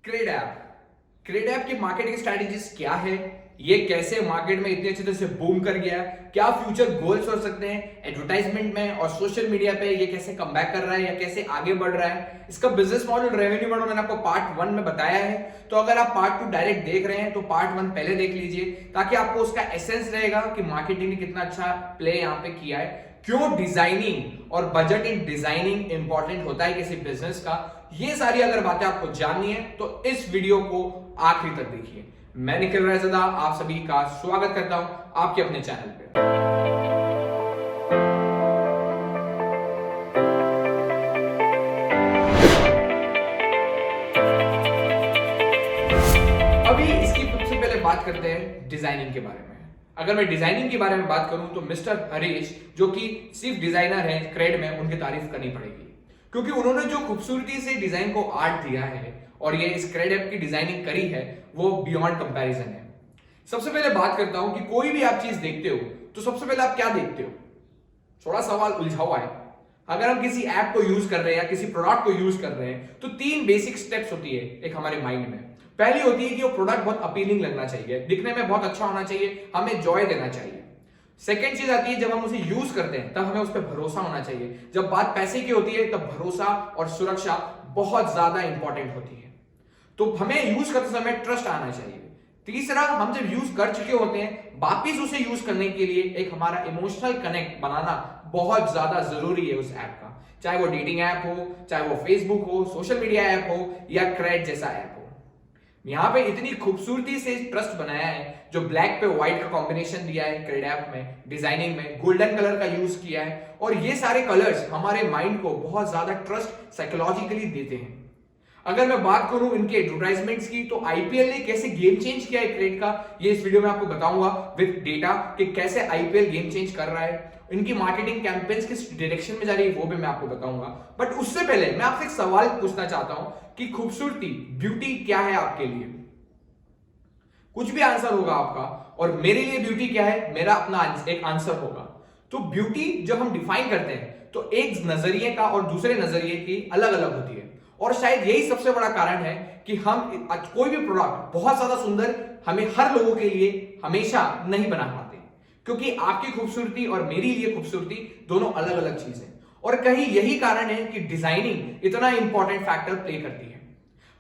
Crate app crate app की marketing strategies क्या है, ये कैसे मार्केट में इतने अच्छे तरह से बूम कर गया है, क्या फ्यूचर गोल्स हो सकते हैं एडवर्टाइजमेंट में और सोशल मीडिया पे, ये कैसे कमबैक कर रहा है या कैसे आगे बढ़ रहा है, इसका बिजनेस मॉडल, रेवेन्यू मॉडल मैंने आपको पार्ट 1 में बताया है। तो अगर आप पार्ट 2 डायरेक्ट देख रहे हैं तो पार्ट 1 पहले देख लीजिए, ताकि आपको उसका एसेंस रहेगा कि मार्केटिंग ने कितना अच्छा प्ले यहाँ पे किया है, क्यों डिजाइनिंग और बजट इन डिजाइनिंग इंपॉर्टेंट होता है किसी बिजनेस का। ये सारी अगर बातें आपको जाननी है तो इस वीडियो को आखिरी तक देखिए। मैं निखिल रायज़ादा आप सभी का स्वागत करता हूं आपके अपने चैनल पे। अभी इसकी सबसे पहले बात करते हैं डिजाइनिंग के बारे में। अगर मैं डिजाइनिंग के बारे में बात करूं तो मिस्टर हरीश, जो कि चीफ डिजाइनर हैं क्रेड में, उनकी तारीफ करनी पड़ेगी, क्योंकि उन्होंने जो खूबसूरती से डिजाइन को आर्ट दिया है और ये इस क्रेड ऐप की डिजाइनिंग करी है वो बियॉन्ड कंपैरिजन है। सबसे पहले बात करता हूं कि कोई भी आप चीज देखते हो तो सबसे पहले आप क्या देखते हो। थोड़ा सवाल उलझा हुआ है। अगर हम किसी ऐप को यूज कर रहे हैं या किसी प्रोडक्ट को यूज कर रहे हैं तो 3 बेसिक स्टेप्स होती है एक हमारे माइंड में। पहली होती है कि वो प्रोडक्ट बहुत अपीलिंग लगना चाहिए, दिखने में बहुत अच्छा होना चाहिए, हमें जॉय देना चाहिए। सेकेंड चीज आती है जब हम उसे यूज करते हैं तब हमें उस पर भरोसा होना चाहिए। जब बात पैसे की होती है तब भरोसा और सुरक्षा बहुत ज्यादा इंपॉर्टेंट होती है, तो हमें यूज करते समय ट्रस्ट आना चाहिए। तीसरा, हम जब यूज कर चुके होते हैं वापिस उसे यूज करने के लिए एक हमारा इमोशनल कनेक्ट बनाना बहुत ज्यादा जरूरी है उस ऐप का, चाहे वो डेटिंग ऐप हो, चाहे वो फेसबुक हो, सोशल मीडिया ऐप हो या क्रेड जैसा ऐप हो। यहां पे इतनी खूबसूरती से ट्रस्ट बनाया है, जो ब्लैक पे व्हाइट का कॉम्बिनेशन दिया है क्रेड ऐप में, डिजाइनिंग में गोल्डन कलर का यूज किया है, और ये सारे कलर्स हमारे माइंड को बहुत ज्यादा ट्रस्ट साइकोलॉजिकली देते हैं। अगर मैं बात करूं इनके एडवर्टाइजमेंट्स की तो आईपीएल ने कैसे गेम चेंज किया है क्रेड का, ये इस वीडियो में आपको बताऊंगा विद डेटा कि कैसे आईपीएल गेम चेंज कर रहा है। इनकी मार्केटिंग कैंपेन्स किस डायरेक्शन में जा रही है वो भी मैं आपको बताऊंगा। बट उससे पहले मैं आपसे एक सवाल पूछना चाहता हूं कि खूबसूरती, ब्यूटी क्या है आपके लिए। कुछ भी आंसर होगा आपका, और मेरे लिए ब्यूटी क्या है मेरा अपना एक आंसर होगा। तो ब्यूटी जब हम डिफाइन करते हैं तो एक नजरिए का और दूसरे नजरिए की अलग अलग होती है, और शायद यही सबसे बड़ा कारण है कि हम कोई भी प्रोडक्ट बहुत ज्यादा सुंदर हमें हर लोगों के लिए हमेशा नहीं बना पाते, क्योंकि आपकी खूबसूरती और मेरी लिए खूबसूरती दोनों अलग अलग चीज है। और कहीं यही कारण है कि डिजाइनिंग इतना इंपॉर्टेंट फैक्टर प्ले करती है।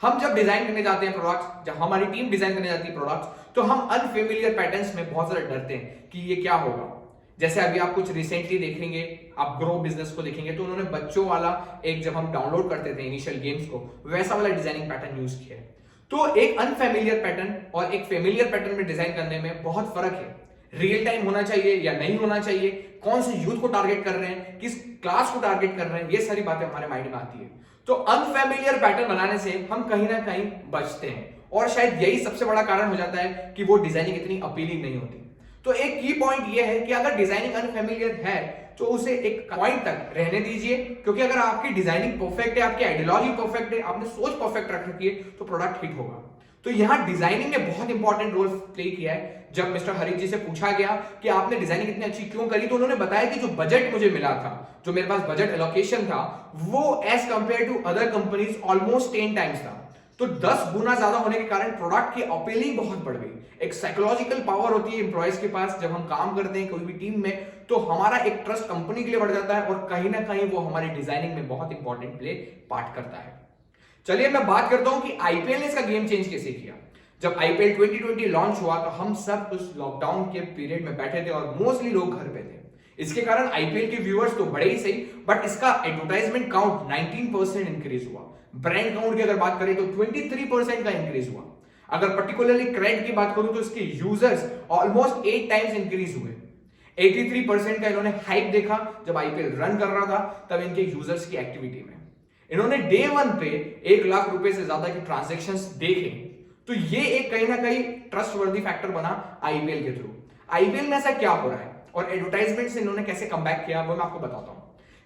हम जब डिजाइन करने जाते हैं प्रोडक्ट्स, जब हमारी टीम डिजाइन करने जाती है प्रोडक्ट्स, तो हम अनफेमिलियर पैटर्न्स में बहुत ज्यादा डरते हैं कि ये क्या होगा। जैसे अभी आप कुछ रिसेंटली देखेंगे, आप ग्रो बिजनेस को देखेंगे तो उन्होंने बच्चों वाला एक, जब हम डाउनलोड करते थे इनिशियल गेम्स को, वैसा वाला डिजाइनिंग पैटर्न यूज किया है। तो एक अनफेमिलियर पैटर्न और एक फेमिलियर पैटर्न में डिजाइन करने में बहुत फर्क है। रियल टाइम होना चाहिए या नहीं होना चाहिए, कौन से यूथ को टारगेट कर रहे हैं, किस क्लास को टारगेट कर रहे हैं, ये सारी बातें हमारे माइंड में आती है। तो अनफेमिलियर पैटर्न बनाने से हम कहीं ना कहीं बचते हैं, और शायद यही सबसे बड़ा कारण हो जाता है कि वो डिजाइनिंग इतनी अपीलिंग नहीं होती। तो एक की पॉइंट ये है कि अगर डिजाइनिंग अनफेमिलियर है तो उसे एक पॉइंट तक रहने दीजिए, क्योंकि अगर आपकी डिजाइनिंग परफेक्ट है, आपकी आइडियोलॉजी परफेक्ट है, आपने सोच परफेक्ट रख रखी है, तो प्रोडक्ट हिट होगा। तो यहां डिजाइनिंग ने बहुत इंपॉर्टेंट रोल प्ले किया है। जब मिस्टर हरीश जी से पूछा गया कि आपने डिजाइनिंग इतनी अच्छी क्यों करी, तो उन्होंने बताया कि जो बजट मुझे मिला था, जो मेरे पास बजट एलोकेशन था, वो as compared to other companies almost 10 times था। तो 10 गुना ज्यादा होने के कारण प्रोडक्ट की अपीलिंग बहुत बढ़ गई। एक साइकोलॉजिकल पावर होती है एम्प्लॉयज के पास, जब हम काम करते हैं कोई भी टीम में, तो हमारा एक ट्रस्ट कंपनी के लिए बढ़ जाता है, और कहीं ना कहीं वो हमारी डिजाइनिंग में बहुत इंपॉर्टेंट प्ले पार्ट करता है। चलिए मैं बात करता हूं कि आईपीएल ने इसका गेम चेंज कैसे किया। जब आईपीएल 2020 लॉन्च हुआ तो हम सब उस लॉकडाउन के पीरियड में बैठे थे और मोस्टली लोग घर पे थे। इसके कारण आईपीएल के व्यूअर्स तो बढ़े ही सही, बट इसका एडवर्टाइजमेंट काउंट 19% इंक्रीज हुआ। ब्रांड काउंट की अगर बात करें तो 23% का इंक्रीज हुआ। अगर पर्टिकुलरली क्रेड की बात करूं तो इसके यूजर्स ऑलमोस्ट 8 टाइम्स इंक्रीज हुए। 83% का इन्होंने हाइप देखा जब आईपीएल रन कर रहा था, तब इनके यूजर्स की एक्टिविटी में इन्होंने डे 1 पे 1 लाख रुपए से ज्यादा के ट्रांजेक्शंस देखे। तो ये एक कहीं ना कहीं ट्रस्टवर्दी फैक्टर बना आईपीएल के थ्रू। आईपीएल में ऐसा क्या हो रहा है और एडवर्टाइजमेंट से इन्होंने कैसे कमबैक किया वो मैं आपको बताता हूं।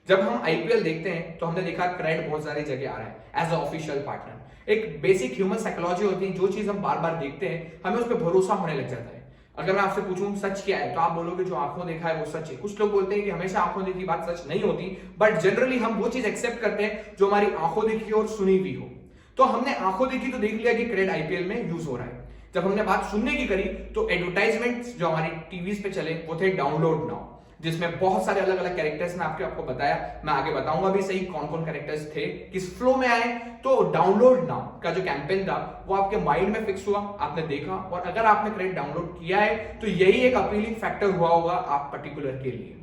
जब हम आईपीएल देखते हैं तो हमने देखा क्रेड बहुत सारी जगह आ रहा है एज अ ऑफिशियल पार्टनर। एक बेसिक ह्यूमन साइकोलॉजी होती है, जो चीज हम बार बार देखते हैं हमें उस पर भरोसा होने लग जाता है। अगर मैं आपसे पूछूं सच क्या है, तो आप बोलोगे जो आंखों देखा है वो सच है। कुछ लोग बोलते हैं कि हमेशा आंखों देखी बात सच नहीं होती, बट जनरली हम वो चीज एक्सेप्ट करते हैं जो हमारी आंखों देखी और सुनी हुई हो। तो हमने आंखों देखी तो देख लिया कि क्रेड आईपीएल में यूज हो रहा है। जब हमने बात सुनने की करी तो एडवर्टाइजमेंट जो हमारी टीवीज पे चले वो थे डाउनलोड नाउ, जिसमें बहुत सारे अलग अलग कैरेक्टर्स ने आपको बताया। मैं आगे बताऊंगा भी सही कौन कौन कैरेक्टर्स थे, किस फ्लो में आए। तो डाउनलोड नाउ का जो कैंपेन था वो आपके माइंड में फिक्स हुआ, आपने देखा, और अगर आपने क्रेडिट डाउनलोड किया है तो यही एक अपीलिंग फैक्टर हुआ होगा आप पर्टिकुलर के लिए।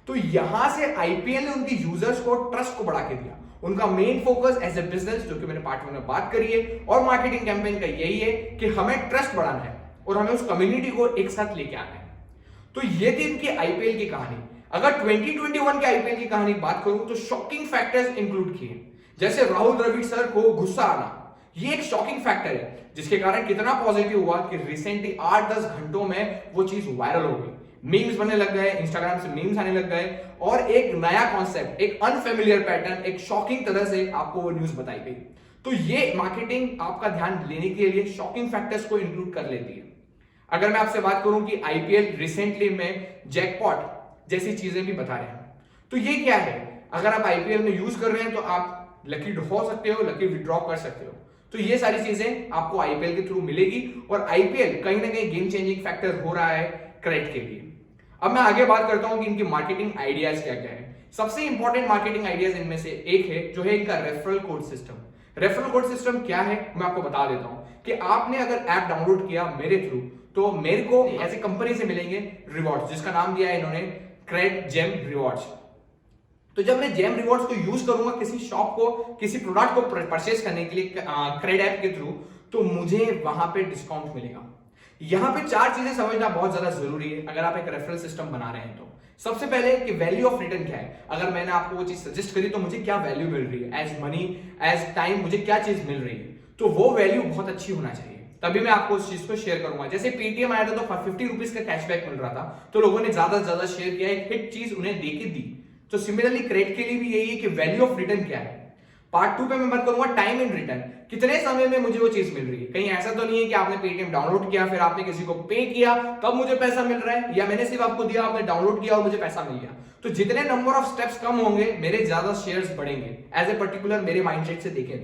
तो यहां से आईपीएल ने उनकी यूजर्स को ट्रस्ट को बढ़ा के दिया। उनका main focus as a business, जो कि मैंने पार्ट 1 में बात करी है, और मार्केटिंग कैंपेन का यही है कि हमें ट्रस्ट बढ़ाना है और हमें उस कम्युनिटी को एक साथ लेके आना है। तो ये थी इनकी आईपीएल की कहानी। अगर 2021 के आईपीएल की कहानी बात करूं तो शॉकिंग फैक्टर्स इंक्लूड किए, जैसे राहुल द्रविड़ सर को गुस्सा आना। ये एक शॉकिंग फैक्टर है जिसके कारण कितना पॉजिटिव हुआ कि रिसेंटली 8-10 घंटों में वो चीज वायरल हो गई, मीम्स बनने लग गए, इंस्टाग्राम से मीम्स आने लग गए, और एक नया कॉन्सेप्ट, एक अनफेमिलियर पैटर्न, एक शॉकिंग तरह से आपको वो न्यूज बताई गई। तो ये मार्केटिंग आपका ध्यान लेने के लिए शॉकिंग फैक्टर्स को इंक्लूड कर लेती है। अगर मैं आपसे बात करूं कि आईपीएल रिसेंटली में जैकपॉट जैसी चीजें भी बता रहे हैं, तो ये क्या है? अगर आप आईपीएल में यूज कर रहे हैं तो आप लकी हो सकते हो, लकी विड्रॉ कर सकते हो। तो ये सारी चीजें आपको आईपीएल के थ्रू मिलेगी, और आईपीएल कहीं ना कहीं गेम चेंजिंग फैक्टर हो रहा है क्रेडिट के लिए। अब मैं आगे बात करता हूं कि इनकी मार्केटिंग आइडियाज क्या क्या है। सबसे इंपॉर्टेंट मार्केटिंग आइडियाज इनमें से एक है जो है इनका referral code system. Referral code system क्या है मैं आपको बता देता हूं कि आपने अगर ऐप डाउनलोड किया मेरे थ्रू तो मेरे को एज ए कंपनी से मिलेंगे रिवॉर्ड्स, जिसका नाम दिया है इन्होंने क्रेड जेम रिवॉर्ड्स। तो जब मैं जेम रिवॉर्ड्स को यूज करूंगा किसी शॉप को, किसी प्रोडक्ट को परचेस करने के लिए क्रेड ऐप के थ्रू, तो मुझे वहां पे डिस्काउंट मिलेगा। यहां पे 4 चीजें समझना बहुत ज्यादा जरूरी है अगर आप एक रेफरल सिस्टम बना रहे हैं तो। सबसे पहले कि वैल्यू ऑफ रिटर्न क्या है। अगर मैंने आपको वो चीज सजेस्ट करी तो मुझे क्या वैल्यू मिल रही है, एज मनी एज टाइम, मुझे क्या चीज मिल रही है, तो वो वैल्यू बहुत अच्छी होना चाहिए, तभी मैं आपको उस चीज को शेयर करूंगा। जैसे पेटीएम आया था तो 50 रुपीज का कैशबैक मिल रहा था, तो लोगों ने ज्यादा से ज्यादा शेयर किया, एक हिट चीज उन्हें देके दी। तो सिमिलरली क्रेडिट के लिए भी यही है कि वैल्यू ऑफ रिटर्न क्या है। पार्ट 2 पे मैं बात करूंगा टाइम इन रिटर्न, कितने समय में मुझे वो चीज मिल रही है। कहीं ऐसा तो नहीं है कि आपने पेटीएम डाउनलोड किया, फिर आपने किसी को पे किया तब मुझे पैसा मिल रहा है, या मैंने सिर्फ आपको दिया, आपने डाउनलोड किया और मुझे पैसा मिल गया। तो जितने नंबर ऑफ स्टेप्स कम होंगे मेरे ज्यादा शेयर्स बढ़ेंगे, एज ए पर्टिकुलर मेरे माइंडसेट से देखें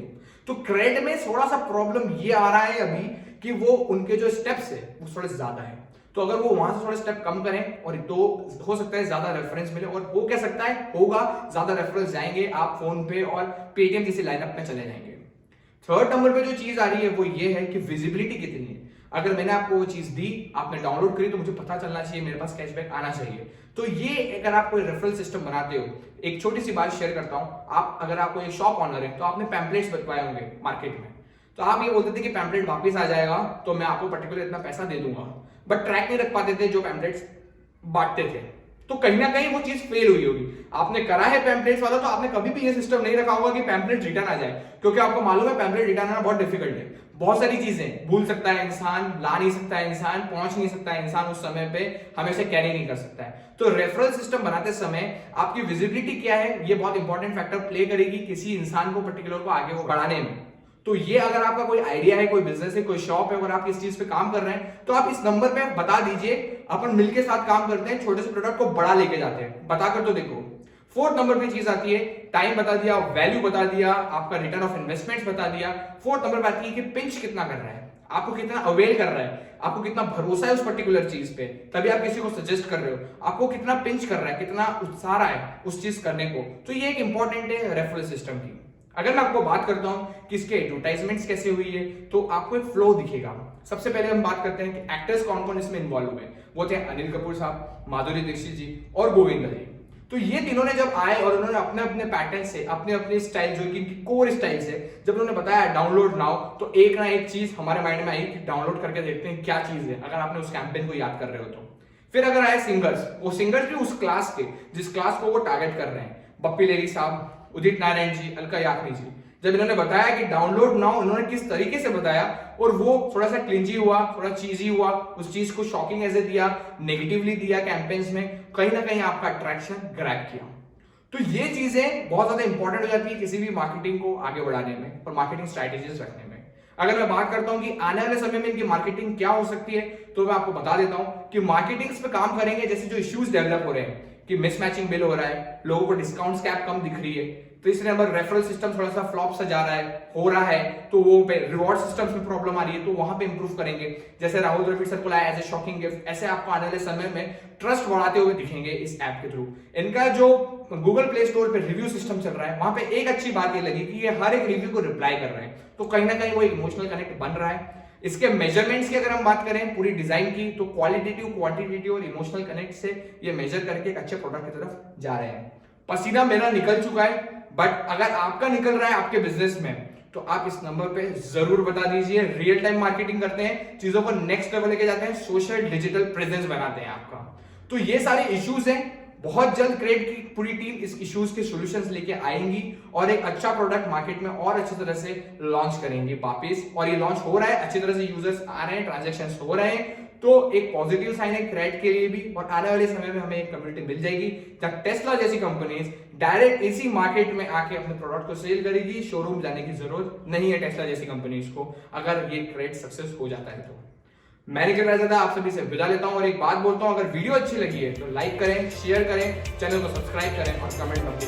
तो क्रेडिट में थोड़ा सा प्रॉब्लम ये आ रहा है अभी कि वो उनके जो स्टेप्स है वो थोड़े ज्यादा है। तो अगर वो वहां से थोड़े स्टेप कम करें और तो हो सकता है ज्यादा रेफरेंस मिले, और हो क्या सकता है होगा ज्यादा रेफरेंस जाएंगे, आप फोन पे और पेटीएम जैसे लाइनअप में चले जाएंगे। थर्ड नंबर पे जो चीज आ रही है वो ये है कि विजिबिलिटी कितनी है। अगर मैंने आपको वो चीज दी, आपने डाउनलोड करी, तो मुझे पता चलना चाहिए, मेरे पास कैशबैक आना चाहिए। तो ये अगर आप कोई रेफरल सिस्टम बनाते हो, एक छोटी सी बात शेयर करता हूं, अगर आपको एक शॉप ऑनर है तो आपने पैम्पलेट्स बटवाए होंगे मार्केट में, तो आप ये बोलते थे कि पैम्पलेट वापस आ जाएगा तो मैं आपको पर्टिकुलर इतना पैसा दे दूंगा, बट ट्रैक नहीं रख पाते थे जो पैम्पलेट्स बांटते थे। तो कहीं ना कहीं वो चीज फेल हुई होगी। आपने करा है पैम्पलेट्स वाला तो आपने कभी भी ये सिस्टम नहीं रखा होगा कि पैम्पलेट रिटर्न आ जाए, क्योंकि आपको मालूम है पैम्पलेट रिटर्न आना बहुत डिफिकल्ट है। बहुत सारी चीजें भूल सकता है इंसान, ला नहीं सकता है इंसान, पहुंच नहीं सकता है इंसान उस समय पे, हमेशा कैरी नहीं कर सकता है। तो रेफरल सिस्टम बनाते समय आपकी विजिबिलिटी क्या है ये बहुत इंपॉर्टेंट फैक्टर प्ले करेगी किसी इंसान को पर्टिकुलर को आगे वो बढ़ाने में। तो ये अगर आपका कोई आइडिया है, कोई बिजनेस है, कोई शॉप है, अगर आप इस चीज पे काम कर रहे हैं तो आप इस नंबर पे बता दीजिए, अपन मिलके साथ काम करते हैं, छोटे से प्रोडक्ट को बड़ा लेके जाते हैं, बताकर तो देखो। फोर्थ नंबर पे चीज आती है टाइम बता दिया, वैल्यू बता दिया, आपका रिटर्न ऑफ इन्वेस्टमेंट्स बता दिया। फोर्थ नंबर पे आती है कि पिंच कितना कर रहा है, आपको कितना अवेल कर रहा है, आपको कितना भरोसा है उस पर्टिकुलर चीज पे, तभी आप किसी को सजेस्ट कर रहे हो, आपको कितना पिंच कर रहा है, कितना उत्साह रहा है उस चीज करने को। तो ये एक इंपॉर्टेंट है रेफरल सिस्टम की। अगर मैं आपको बात करता हूं कि इसके एडवर्टाइजमेंट्स कैसे हुई है, तो आपको एक फ्लो दिखेगा। सबसे पहले हम बात करते हैं कि एक्टर्स कौन कौन इसमें इन्वॉल्व हुए। वो थे अनिल कपूर साहब, माधुरी दीक्षित जी और गोविंदा जी। तो ये तीनों ने जब आए और उन्होंने अपने अपने पैटर्न से, अपने अपने स्टाइल जो कि इनकी कोर स्टाइल से जब उन्होंने बताया डाउनलोड नाउ, तो एक ना एक चीज हमारे माइंड में आई कि डाउनलोड करके देखते हैं क्या चीज है, अगर आपने उस कैंपेन को याद कर रहे हो तो। फिर अगर आए सिंगर्स, वो सिंगर्स भी उस क्लास के जिस क्लास को वो टारगेट कर रहे हैं, बप्पी लेरी साहब, उदित नारायण जी, अलका याग्निक जी। जब इन्होंने बताया कि डाउनलोड नाउ, उन्होंने किस तरीके से बताया और वो थोड़ा सा क्लिंजी हुआ, थोड़ा चीजी हुआ, उस चीज को शॉकिंग ऐसे दिया, नेगेटिवली दिया कैंपेन्स में, कहीं ना कहीं आपका अट्रैक्शन ग्रैब किया। तो ये चीजें बहुत ज्यादा इंपॉर्टेंट हो जाती है किसी भी मार्केटिंग को आगे बढ़ाने में और मार्केटिंग स्ट्रैटेजीज रखने में। अगर मैं बात करता हूं कि आने वाले समय में इनकी मार्केटिंग क्या हो सकती है, तो मैं आपको बता देता हूं कि मार्केटिंग पे काम करेंगे। जैसे जो इश्यूज डेवलप हो रहे हैं कि मिसमैचिंग बिल हो रहा है, लोगों को डिस्काउंट कैप कम दिख रही है। तीसरे नंबर रेफरल सिस्टम थोड़ा सा फ्लॉप सा जा रहा है, हो रहा है, तो वो पे रिवॉर्ड सिस्टम्स में प्रॉब्लम आ रही है, तो वहां पे इंप्रूव करेंगे। जैसे राहुल द्रविड़ सर को लाया एज ए शॉकिंग गिफ्ट, ऐसे आपको आने वाले समय में ट्रस्ट बढ़ाते हुए दिखेंगे इस ऐप के थ्रू। इनका जो गूगल प्ले स्टोर पे रिव्यू सिस्टम चल रहा है, वहां पे एक अच्छी बात ये लगी कि ये हर एक रिव्यू को रिप्लाई कर रहे हैं, तो कहीं ना कहीं वो इमोशनल कनेक्ट बन रहा है। इसके मेजरमेंट्स की अगर हम बात करें पूरी डिजाइन की, तो क्वालिटेटिव, क्वांटिटेटिव और इमोशनल कनेक्ट से ये मेजर करके एक अच्छे प्रोडक्ट की तरफ जा रहे हैं। पसीना मेरा निकल चुका है, बट अगर आपका निकल रहा है आपके बिजनेस में, तो आप इस नंबर पे जरूर बता दीजिए। रियल टाइम मार्केटिंग करते हैं, चीजों को नेक्स्ट लेवल लेके जाते हैं, सोशल डिजिटल प्रेजेंस बनाते हैं आपका। तो ये सारे इश्यूज हैं, बहुत जल्द क्रेड की पूरी टीम इस इश्यूज के सॉल्यूशंस लेके आएंगी और एक अच्छा प्रोडक्ट मार्केट में और अच्छी तरह से लॉन्च करेंगे वापस। और ये लॉन्च हो रहा है, अच्छी तरह से यूजर्स आ रहे हैं, ट्रांजैक्शंस हो रहे हैं, तो एक पॉजिटिव साइन है क्रेड के लिए भी। और आने वाले समय में हमें एक कम्युनिटी मिल जाएगी जहां टेस्ला जैसी कंपनीज डायरेक्ट इसी मार्केट में आके अपने प्रोडक्ट को सेल करेगी। शोरूम जाने की जरूरत नहीं है टेस्ला जैसी कंपनीज को, अगर ये क्रेड सक्सेस हो जाता है तो। मैं निकल रहा था, आप सभी से विदा लेता हूं और एक बात बोलता हूं, अगर वीडियो अच्छी लगी है तो लाइक करें, शेयर करें, चैनल को सब्सक्राइब करें और कमेंट में अपनी